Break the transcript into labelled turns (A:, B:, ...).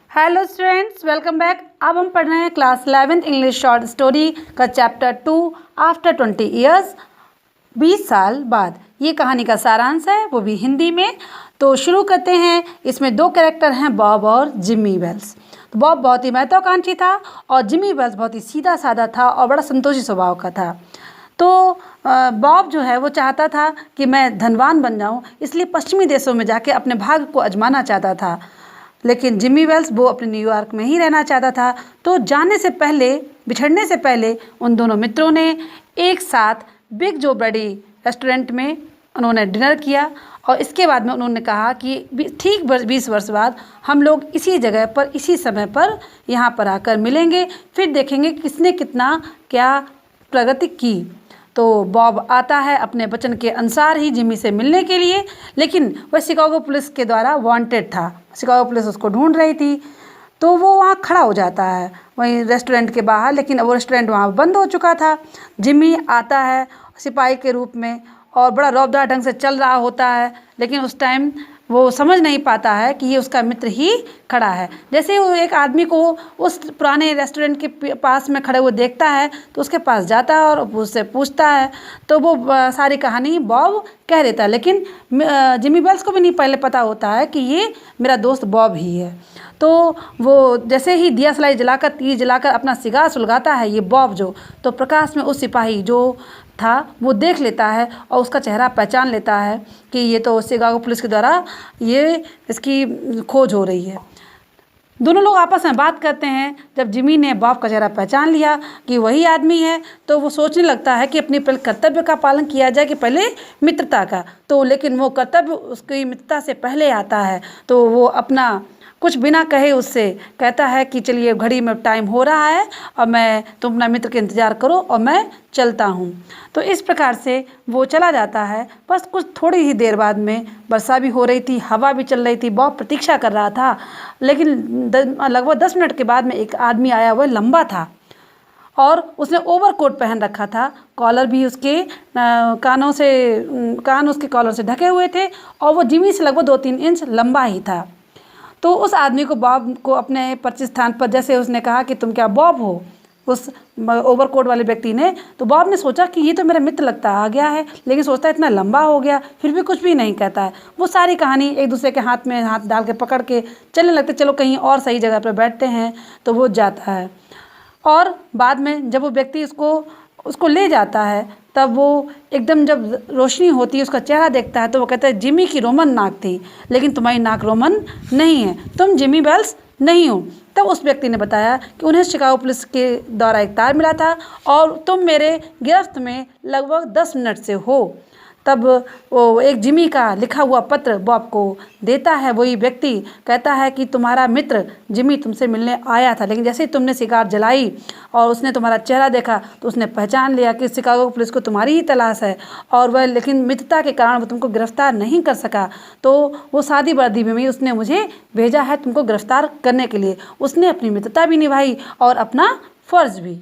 A: Hello students, welcome back. अब हम पढ़ रहे हैं class 11th English short story का चैप्टर 2 आफ्टर 20 ईयर्स, 20 साल बाद। ये कहानी का सारांश है, वो भी हिंदी में। तो शुरू करते हैं। इसमें दो कैरेक्टर हैं, बॉब और जिमी वेल्स। तो बॉब बहुत ही महत्वाकांक्षी था और जिमी वेल्स बहुत ही सीधा साधा था और बड़ा संतोषी स्वभाव का था। तो बॉब जो है वो चाहता था कि मैं धनवान बन जाऊं, इसलिए पश्चिमी देशों में जाके अपने भाग्य को आजमाना चाहता था। लेकिन जिमी वेल्स वो अपने न्यूयॉर्क में ही रहना चाहता था। तो जाने से पहले, बिछड़ने से पहले उन दोनों मित्रों ने एक साथ बिग जो ब्रडी रेस्टोरेंट में उन्होंने डिनर किया और इसके बाद में उन्होंने कहा कि ठीक 20 वर्ष बाद हम लोग इसी जगह पर, इसी समय पर यहाँ पर आकर मिलेंगे, फिर देखेंगे किसने कितना क्या प्रगति की। तो बॉब आता है अपने वचन के अनुसार ही जिमी से मिलने के लिए, लेकिन वह शिकागो पुलिस के द्वारा वांटेड था। शिकागो पुलिस उसको ढूंढ रही थी। तो वो वहाँ खड़ा हो जाता है वहीं रेस्टोरेंट के बाहर, लेकिन वो रेस्टोरेंट वहाँ बंद हो चुका था। जिमी आता है सिपाही के रूप में और बड़ा रौबदार ढंग से चल रहा होता है, लेकिन उस टाइम वो समझ नहीं पाता है कि ये उसका मित्र ही खड़ा है। जैसे ही वो एक आदमी को उस पुराने रेस्टोरेंट के पास में खड़े हुए देखता है तो उसके पास जाता है और उससे पूछता है। तो वो सारी कहानी बॉब कह देता है, लेकिन जिमी वेल्स को भी नहीं पहले पता होता है कि ये मेरा दोस्त बॉब ही है। तो वो जैसे ही दिया सलाई जलाकर, तीर जलाकर अपना सिगार सुलगाता है ये बॉब जो, तो प्रकाश में उस सिपाही जो था वो देख लेता है और उसका चेहरा पहचान लेता है कि ये तो शिकागो पुलिस के द्वारा ये इसकी खोज हो रही है। दोनों लोग आपस में बात करते हैं। जब जिमी ने बॉब का चेहरा पहचान लिया कि वही आदमी है, तो वो सोचने लगता है कि अपने कर्तव्य का पालन किया जाए कि पहले मित्रता का। तो लेकिन वो कर्तव्य उसकी मित्रता से पहले आता है। तो वो अपना कुछ बिना कहे उससे कहता है कि चलिए घड़ी में टाइम हो रहा है और तुम अपना मित्र के इंतज़ार करो और मैं चलता हूँ। तो इस प्रकार से वो चला जाता है। बस कुछ थोड़ी ही देर बाद में वर्षा भी हो रही थी, हवा भी चल रही थी। बॉब प्रतीक्षा कर रहा था, लेकिन लगभग 10 मिनट के बाद में एक आदमी आया। वह लंबा था और उसने ओवरकोट पहन रखा था। कॉलर भी उसके कान उसके कॉलर से ढके हुए थे और वो जिमी से लगभग 2-3 इंच लंबा ही था। तो उस आदमी को, बॉब को अपने परिचित स्थान पर जैसे उसने कहा कि तुम क्या बॉब हो, उस ओवरकोट वाले व्यक्ति ने, तो बॉब ने सोचा कि ये तो मेरा मित्र लगता आ गया है, लेकिन सोचता है इतना लंबा हो गया, फिर भी कुछ भी नहीं कहता है। वो सारी कहानी एक दूसरे के हाथ में हाथ डाल के पकड़ के चलने लगते, चलो कहीं और सही जगह पर बैठते हैं। तो वो जाता है और बाद में जब वो व्यक्ति उसको ले जाता है, तब वो एकदम जब रोशनी होती है उसका चेहरा देखता है तो वो कहता है जिमी की रोमन नाक थी, लेकिन तुम्हारी नाक रोमन नहीं है, तुम जिमी वेल्स नहीं हो। तब उस व्यक्ति ने बताया कि उन्हें शिकागो पुलिस के द्वारा एक तार मिला था और तुम मेरे गिरफ्त में लगभग 10 मिनट से हो। तब वो एक जिमी का लिखा हुआ पत्र बॉब को देता है। वही व्यक्ति कहता है कि तुम्हारा मित्र जिमी तुमसे मिलने आया था, लेकिन जैसे ही तुमने सिगार जलाई और उसने तुम्हारा चेहरा देखा तो उसने पहचान लिया कि शिकागो पुलिस को तुम्हारी ही तलाश है और वह, लेकिन मित्रता के कारण वो तुमको गिरफ्तार नहीं कर सका। तो वो सादी वर्दी में उसने मुझे भेजा है तुमको गिरफ्तार करने के लिए। उसने अपनी मित्रता भी निभाई और अपना फ़र्ज़ भी।